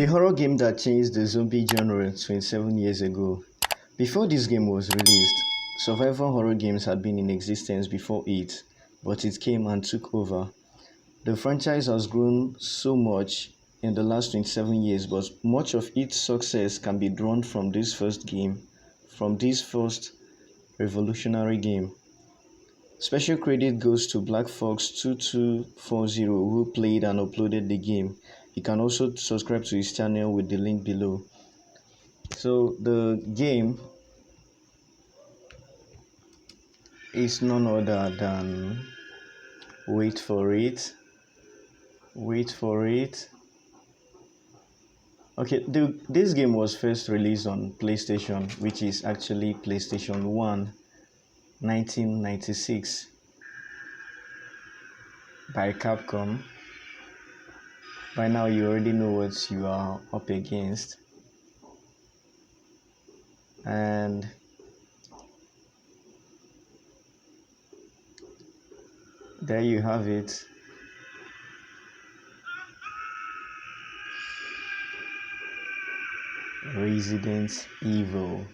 A horror game that changed the zombie genre 27 years ago. Before this game was released, survival horror games had been in existence before it, but it came and took over. The franchise has grown so much in the last 27 years, but much of its success can be drawn from this first revolutionary game. Special credit goes to Black Fox 2240 who played and uploaded the game. You can also subscribe to his channel with the link below. So the game is none other than wait for it. Okay, this game was first released on PlayStation, which is actually PlayStation 1, 1996 by Capcom. By now you already know what you are up against. And there you have it. Resident Evil.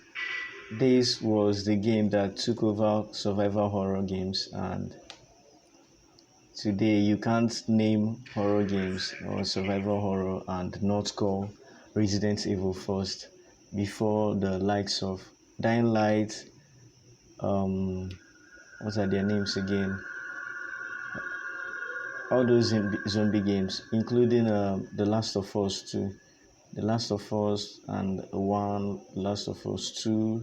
This was the game that took over survival horror games, and today you can't name horror games or survival horror and not call Resident Evil first before the likes of Dying Light, what are their names again? All those zombie games, including The Last of Us 2. The Last of Us and 1, Last of Us 2,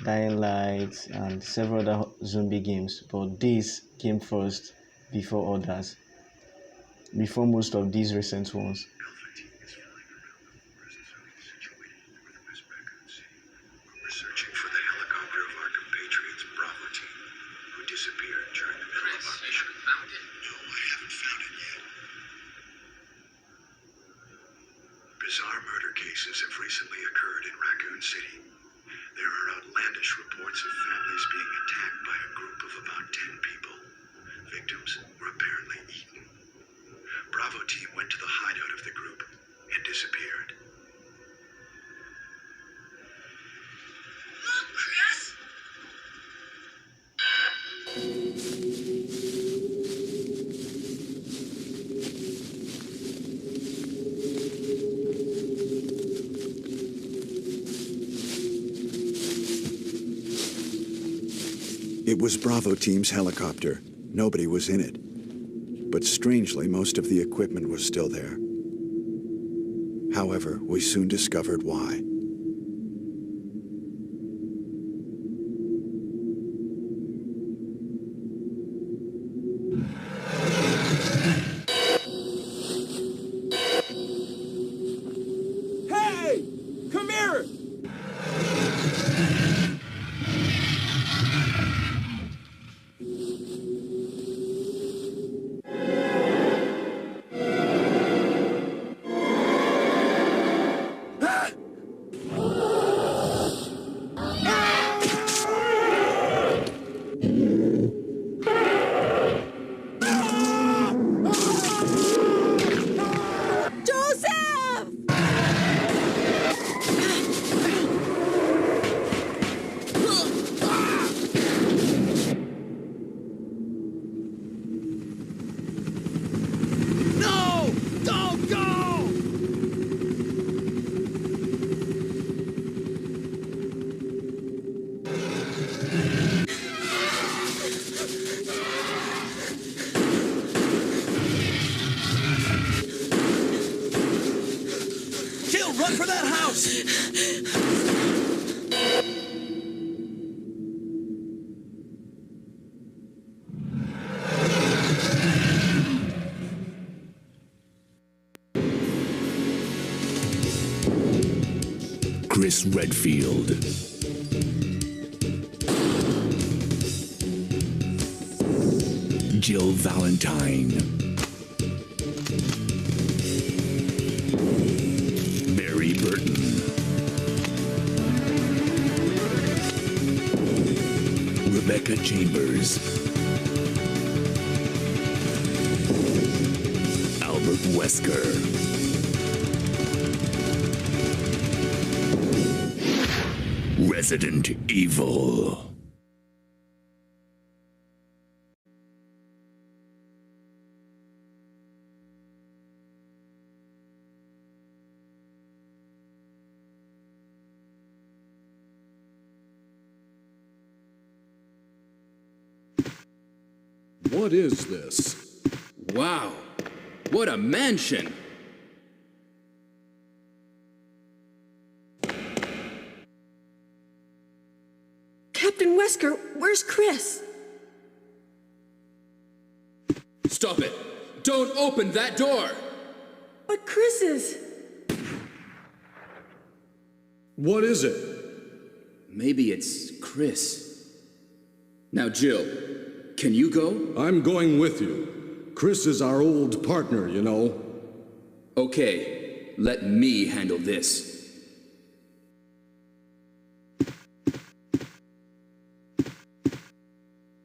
Dying Light, and several other zombie games. But this came first before others, before most of these recent ones. We're searching for the helicopter of our compatriots Bravo team, who disappeared during the middle of our mission. Found it? No, I haven't found it yet. Bizarre murder cases have recently occurred in Raccoon City. There are outlandish reports of families being attacked by a group of about 10 people. Victims were apparently eaten. Bravo team went to the hideout of the group and disappeared. Look, Chris! It was Bravo team's helicopter. Nobody was in it. But strangely, most of the equipment was still there. However, we soon discovered why. Hey! Come here! Joseph! No! Don't go! Jill, run for that house! Chris Redfield. Jill Valentine. Barry Burton. Rebecca Chambers. Albert Wesker. Resident Evil. What is this? Wow, what a mansion! Captain Wesker, where's Chris? Stop it! Don't open that door! But Chris is... What is it? Maybe it's Chris. Now, Jill, can you go? I'm going with you. Chris is our old partner, you know. Okay, let me handle this.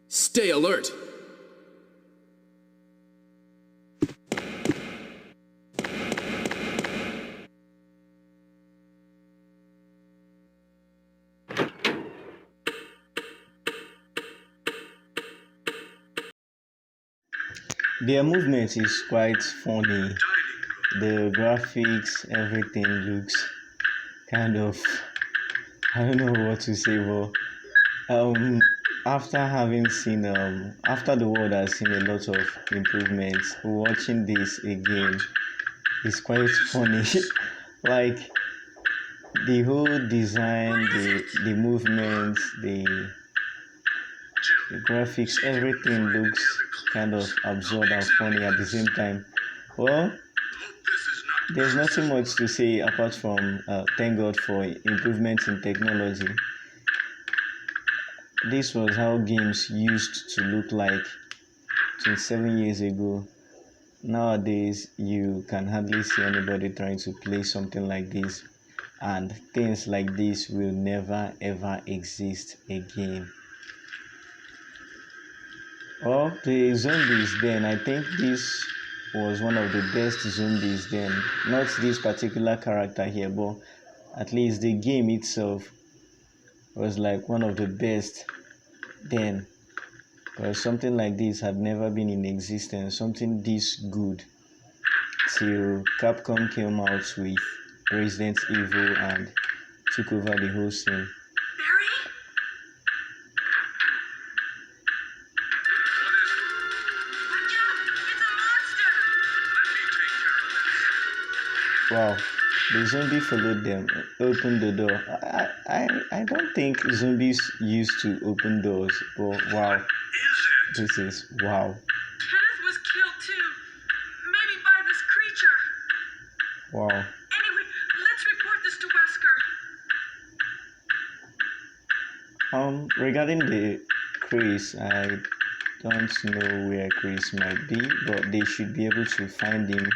Stay alert! Their movement is quite funny. The graphics, everything looks kind of, I don't know what to say, but after having seen after the world has seen a lot of improvements, watching this again is quite funny. Like the whole design, the movements, the graphics, everything looks kind of absurd and funny at the same time. Well, there's nothing much to say apart from thank God for improvements in technology. This was how games used to look like 27 years ago. Nowadays, you can hardly see anybody trying to play something like this, and things like this will never ever exist again. Well, the zombies then, I think this was one of the best zombies then. Not this particular character here, but at least the game itself was like one of the best then. Because something like this had never been in existence, something this good, till Capcom came out with Resident Evil and took over the whole scene. Wow, the zombie followed them, opened the door. I don't think zombies used to open doors, but wow, this is wow. Kenneth was killed too. Maybe by this creature. Wow. Anyway, let's report this to Wesker. Regarding the Chris, I don't know where Chris might be, but they should be able to find him,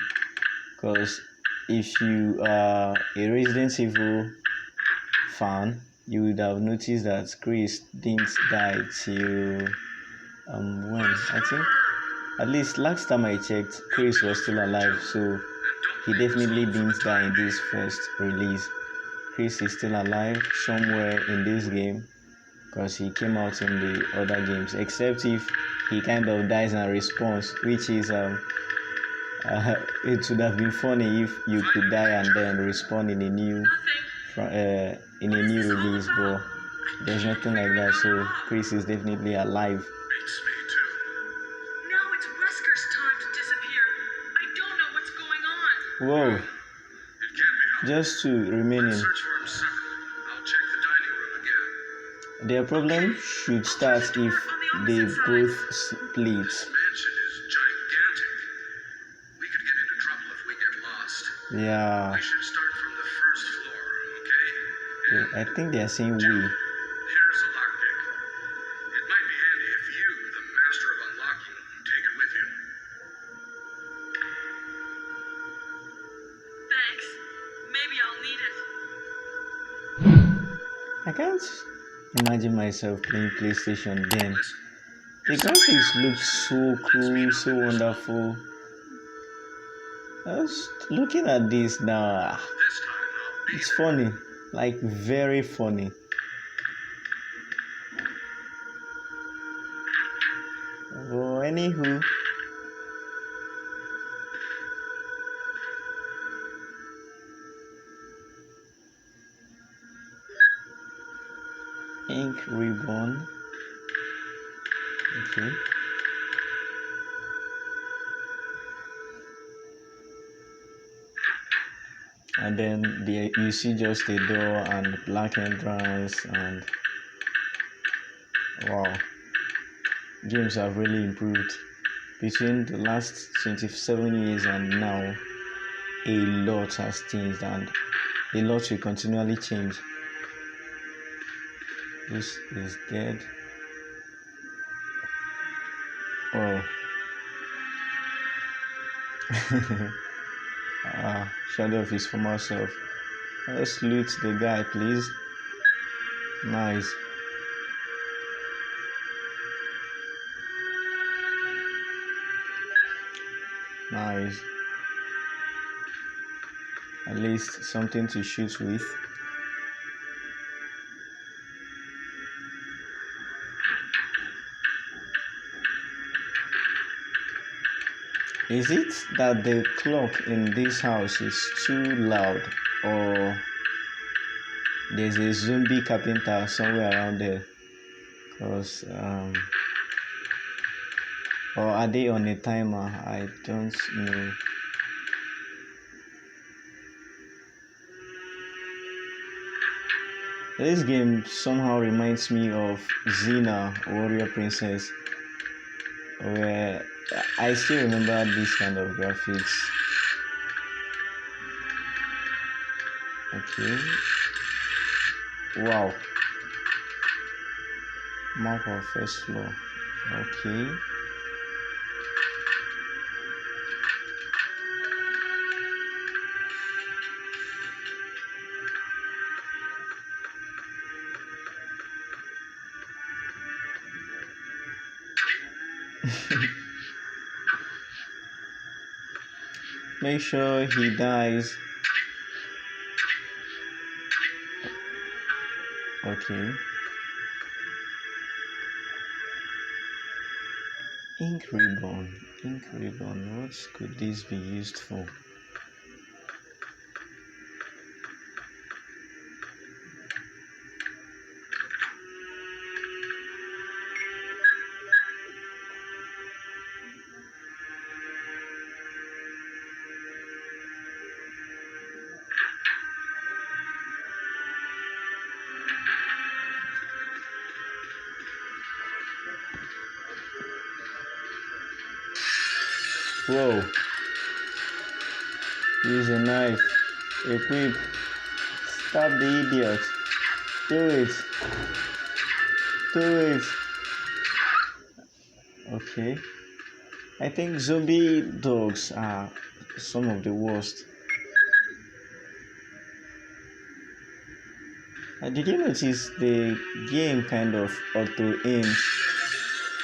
because if you are a Resident Evil fan, you would have noticed that Chris didn't die till when I think at least last time I checked, Chris was still alive, so he definitely didn't die in this first release. Chris is still alive somewhere in this game, because he came out in the other games, except if he kind of dies and respawns, which is it would have been funny if you could die and then respawn in a new release, but there's nothing like that. So Chris is definitely alive. Beats me too. Now it's Wesker's time to disappear. I don't know what's going on. Whoa, It can't be helped. just to remain in. Search for him separately. I'll check the dining room again. Their problem should start if they both split. This mansion is gigantic. We could get into trouble if we get lost. Yeah, We should start from the first floor, okay? I think they are saying we. Here's a lockpick. It might be handy if you, the master of unlocking, take it with you. Thanks. Maybe I'll need it. I can't imagine myself playing PlayStation then. Listen, The graphics look so cool, so wonderful. I was looking at this now. this time I'll be It's funny, like very funny. Anywho, ink ribbon. Okay. And then you see just a door and black entrance, and wow, games have really improved between the last 27 years and now. A lot has changed, and a lot will continually change. This is dead. Oh. Shadow of his former self. Let's loot the guy, please. Nice. Nice. At least something to shoot with. Is it that the clock in this house is too loud, or there's a zombie carpenter somewhere around there? Because or are they on a timer? I don't know. This game somehow reminds me of Xena, Warrior Princess, where I still remember this kind of graphics. Okay. Wow. Map of first floor. Okay. Make sure he dies. Okay. Ink ribbon. Ink ribbon. What could this be used for? Whoa. Use a knife. Equip. Stab the idiot. Do it. Do it. Okay. I think zombie dogs are some of the worst. Did you notice the game kind of auto aims?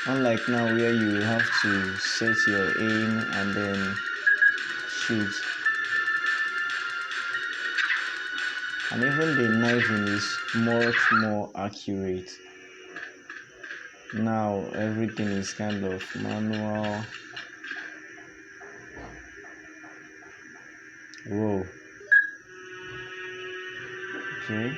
Unlike now where you have to set your aim and then shoot. And even the knifing is much more accurate. Now everything is kind of manual. Whoa. Okay.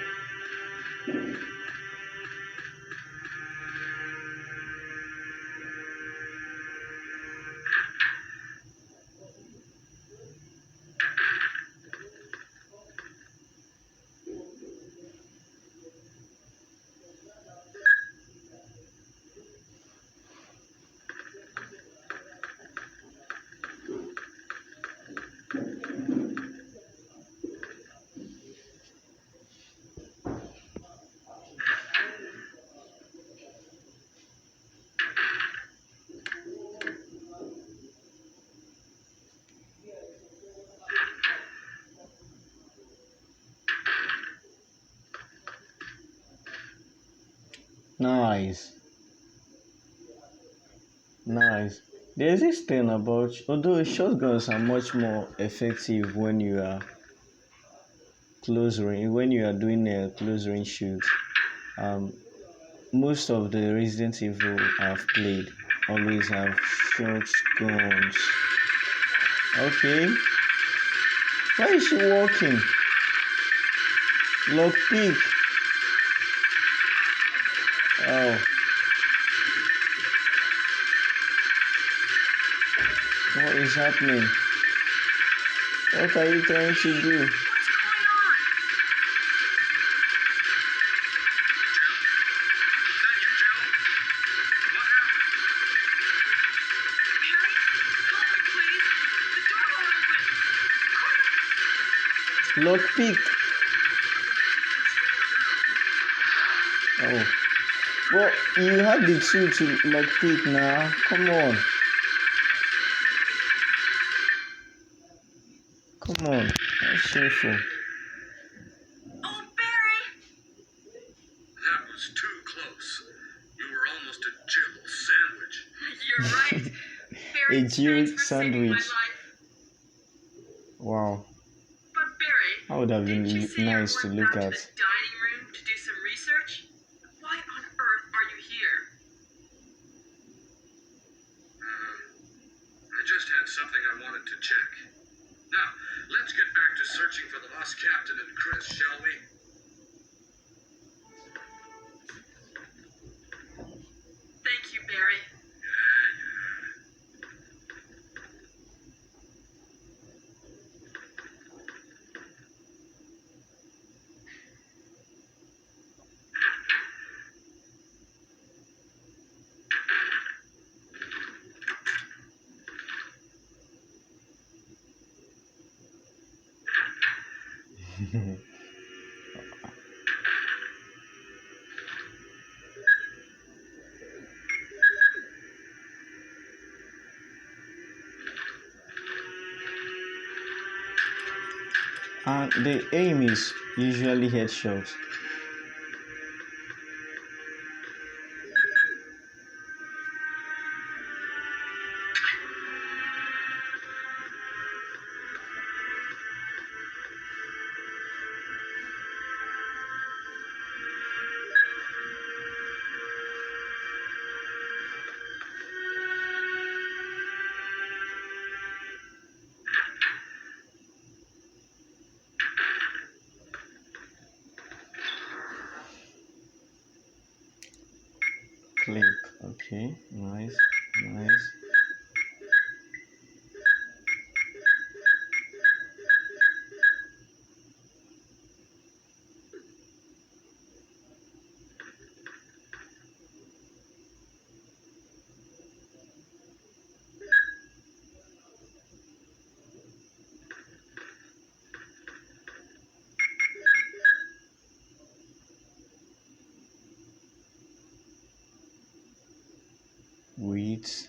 Nice. Nice. There's this thing about, although shotguns are much more effective when you are close range, when you are doing a close range shoot. Most of the Resident Evil I've played, always have shotguns. Okay. Why is she walking? Lockpick. Oh. What is happening? What are you trying to do? What's going on? Jill? Is that you, Jill? What happened? Harry, help me, please. The door won't open. Quick! Lockpick. Oh. Well, you have the tool to lockpick now. Come on. Come on. That's shameful. Oh, Barry! That was too close. You were almost a Jill sandwich. You're right. A Barry, Jill thanks for saving my sandwich. life. Wow. But Barry, That would have didn't you been say nice to you're going look back at. to the dining room to do some research? Why on earth are you here? I just had something I wanted to check. Now, let's get back to searching for the lost captain and Chris, shall we? Thank you, Barry. And the aim is usually headshot. Click. Okay. Nice. Nice. Wait.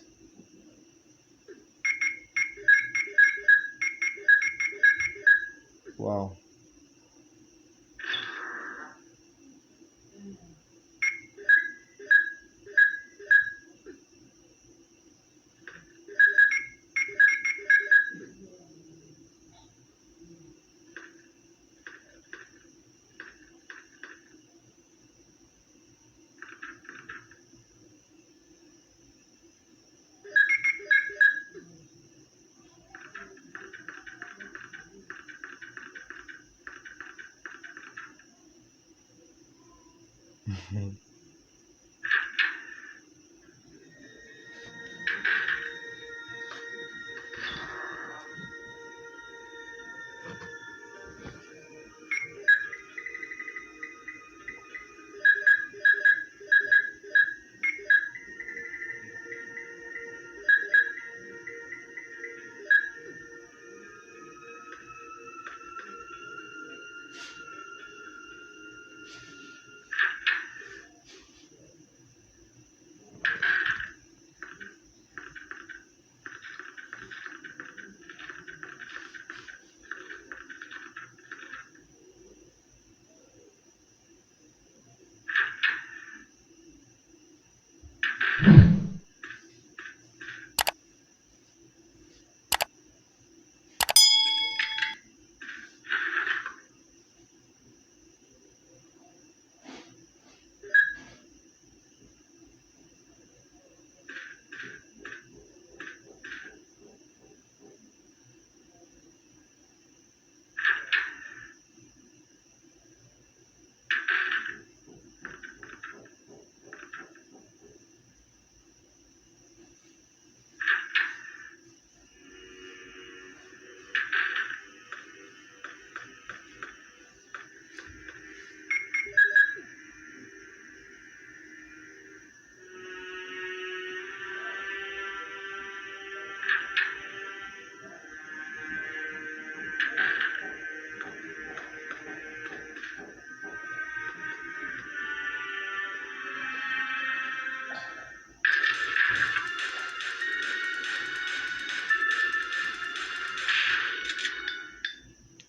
Wow.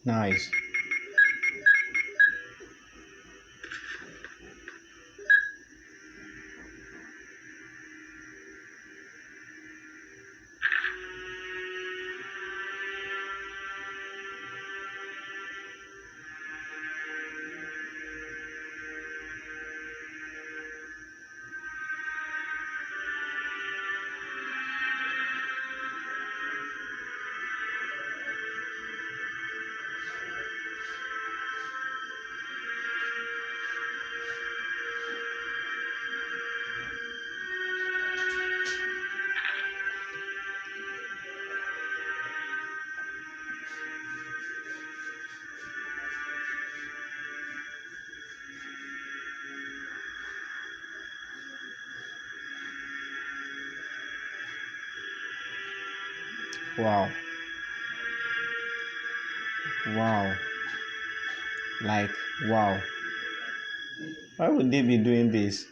Nice. Wow. Wow. Like, wow. Why would they be doing this?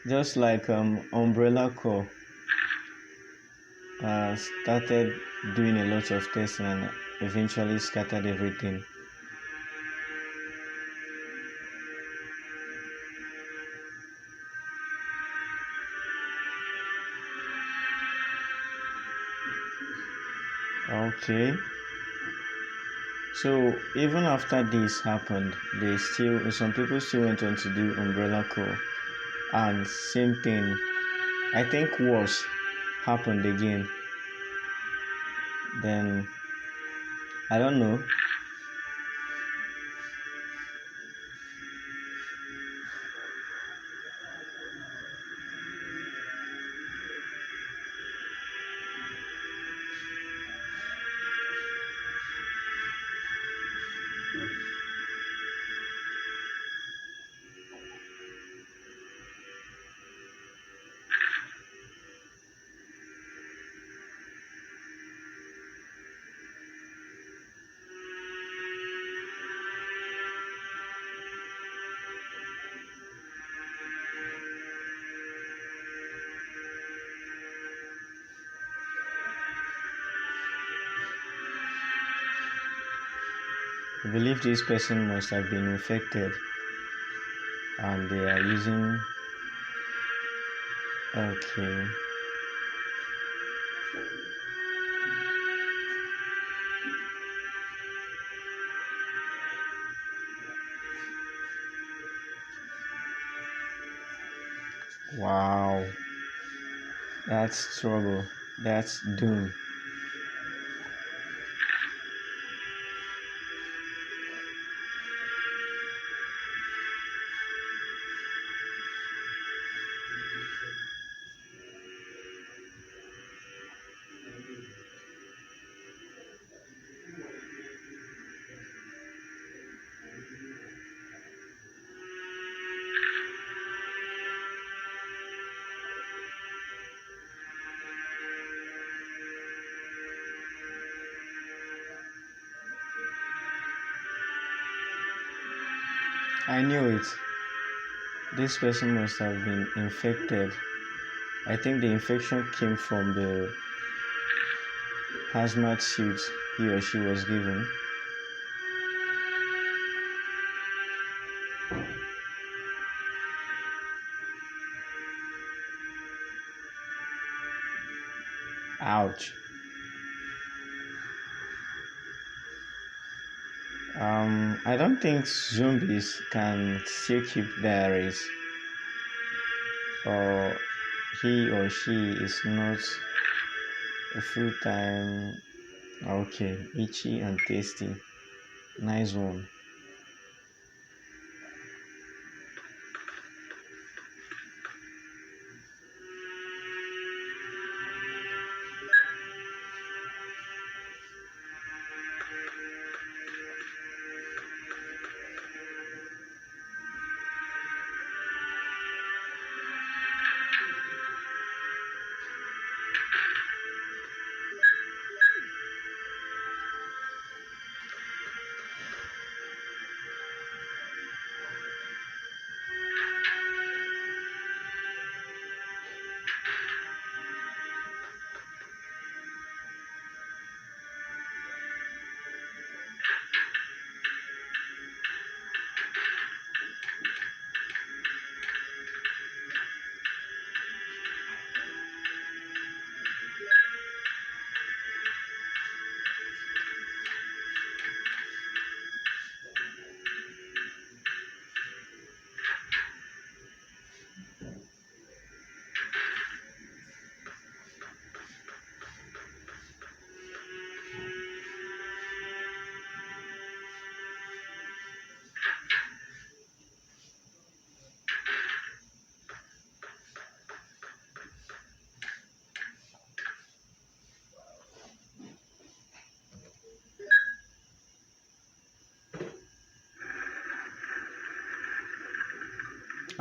Just like Umbrella Corps started doing a lot of testing and eventually scattered everything. Okay. So even after this happened, some people still went on to do Umbrella Corps, and same thing. I think worse happened again. Then I don't know. I believe this person must have been infected and they are using. Okay. Wow. That's trouble. That's doom. I knew it. This person must have been infected. I think the infection came from the hazmat suit he or she was given. Ouch. I don't think zombies can still keep their race, or he or she is not a full-time. Okay, itchy and tasty. Nice one.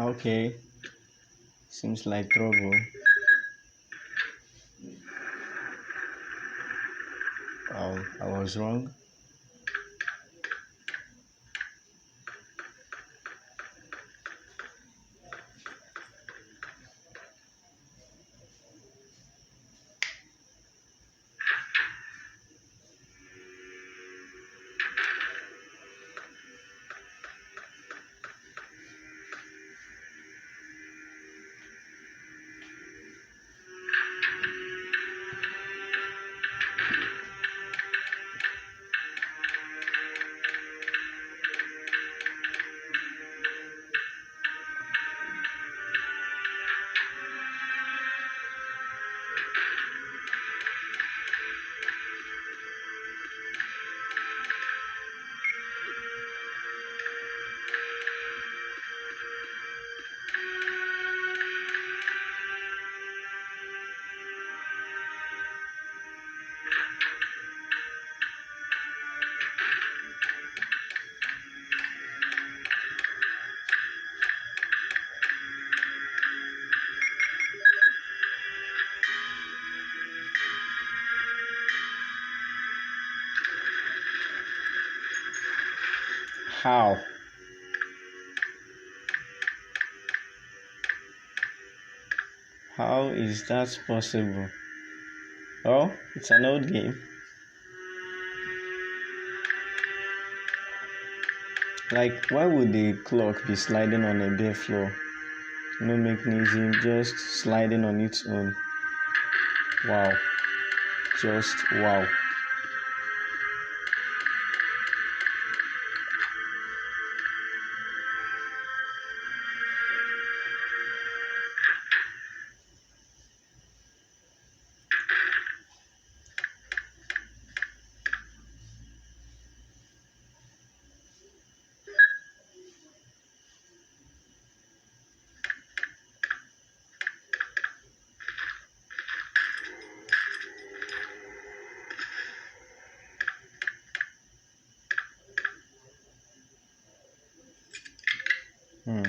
Okay, seems like trouble. I was wrong. How? How is that possible? Oh, it's an old game. Like, why would the clock be sliding on a bare floor? No mechanism, just sliding on its own. Wow. Just wow. Hmm.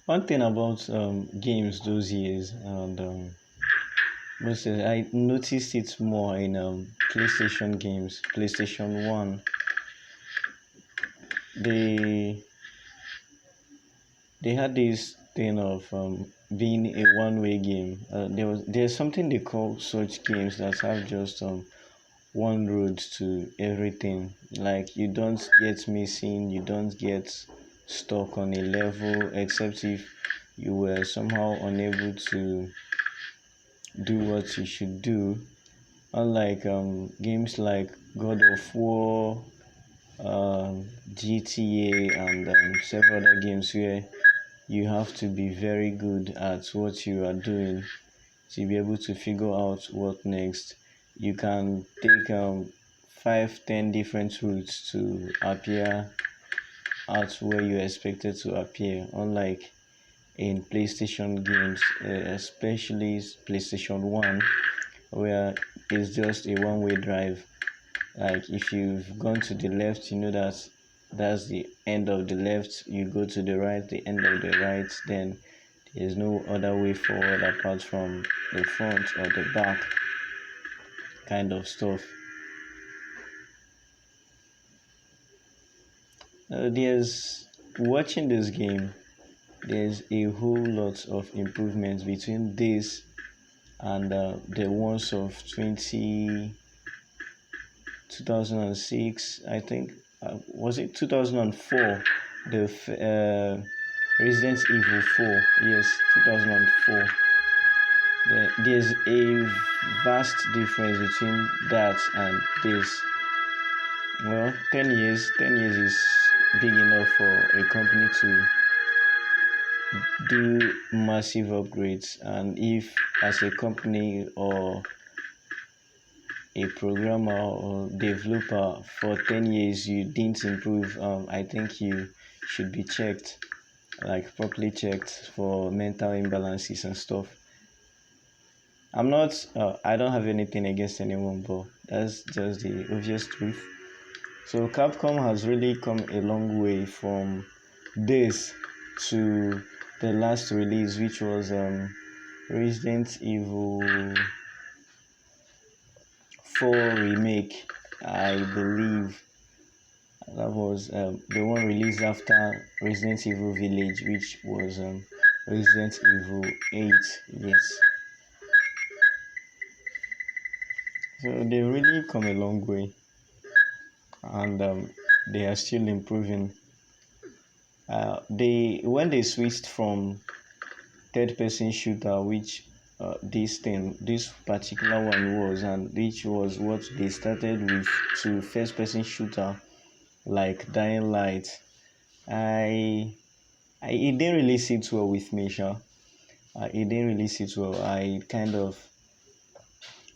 One thing about games those years, and I noticed it more in PlayStation games. PlayStation One, they they had this thing of being a one-way game. There's something they call such games that have just one road to everything. Like you don't get missing, you don't get stuck on a level except if you were somehow unable to do what you should do. Unlike games like God of War, GTA, and several other games where you have to be very good at what you are doing to be able to figure out what next. You can take 5, 10 different routes to appear at where you expected to appear, unlike in PlayStation games, especially PlayStation 1, where it's just a one-way drive. Like if you've gone to the left, you know that's the end of the left. You go to the right, the end of the right. Then there's no other way forward apart from the front or the back, kind of stuff. There's watching this game. There's a whole lot of improvements between this and the ones of 2006, I think. Was it 2004? The Resident Evil 4. Yes, 2004. There's a vast difference between that and this. Well, 10 years. 10 years is big enough for a company to do massive upgrades. And if, as a company or a programmer or developer, for 10 years you didn't improve, I think you should be checked. like properly checked for mental imbalances and stuff. I don't have anything against anyone, but that's just the obvious truth. So Capcom has really come a long way from this to the last release, which was Resident Evil 4 remake, I believe. That was the one released after Resident Evil Village, which was Resident Evil 8. Yes. So they really come a long way, and they are still improving. When they switched from third-person shooter, which this particular one was, and which was what they started with, to first-person shooter like Dying Light, it didn't really sit well with me, sure. It didn't really sit well. I kind of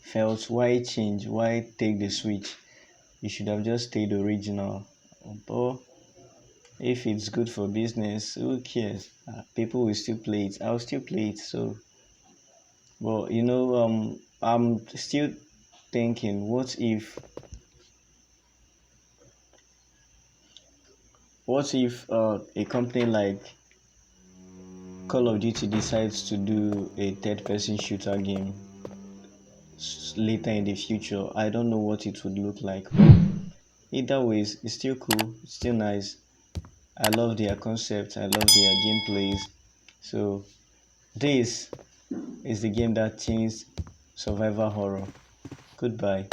felt, why change? Why take the switch? You should have just stayed original. But if it's good for business, who cares? People will still play it. I'll still play it. So, but I'm still thinking, what if a company like Call of Duty decides to do a third-person shooter game later in the future? I don't know what it would look like. Either way, it's still cool. It's still nice. I love their concept. I love their gameplays. So this is the game that changed survival horror. Goodbye.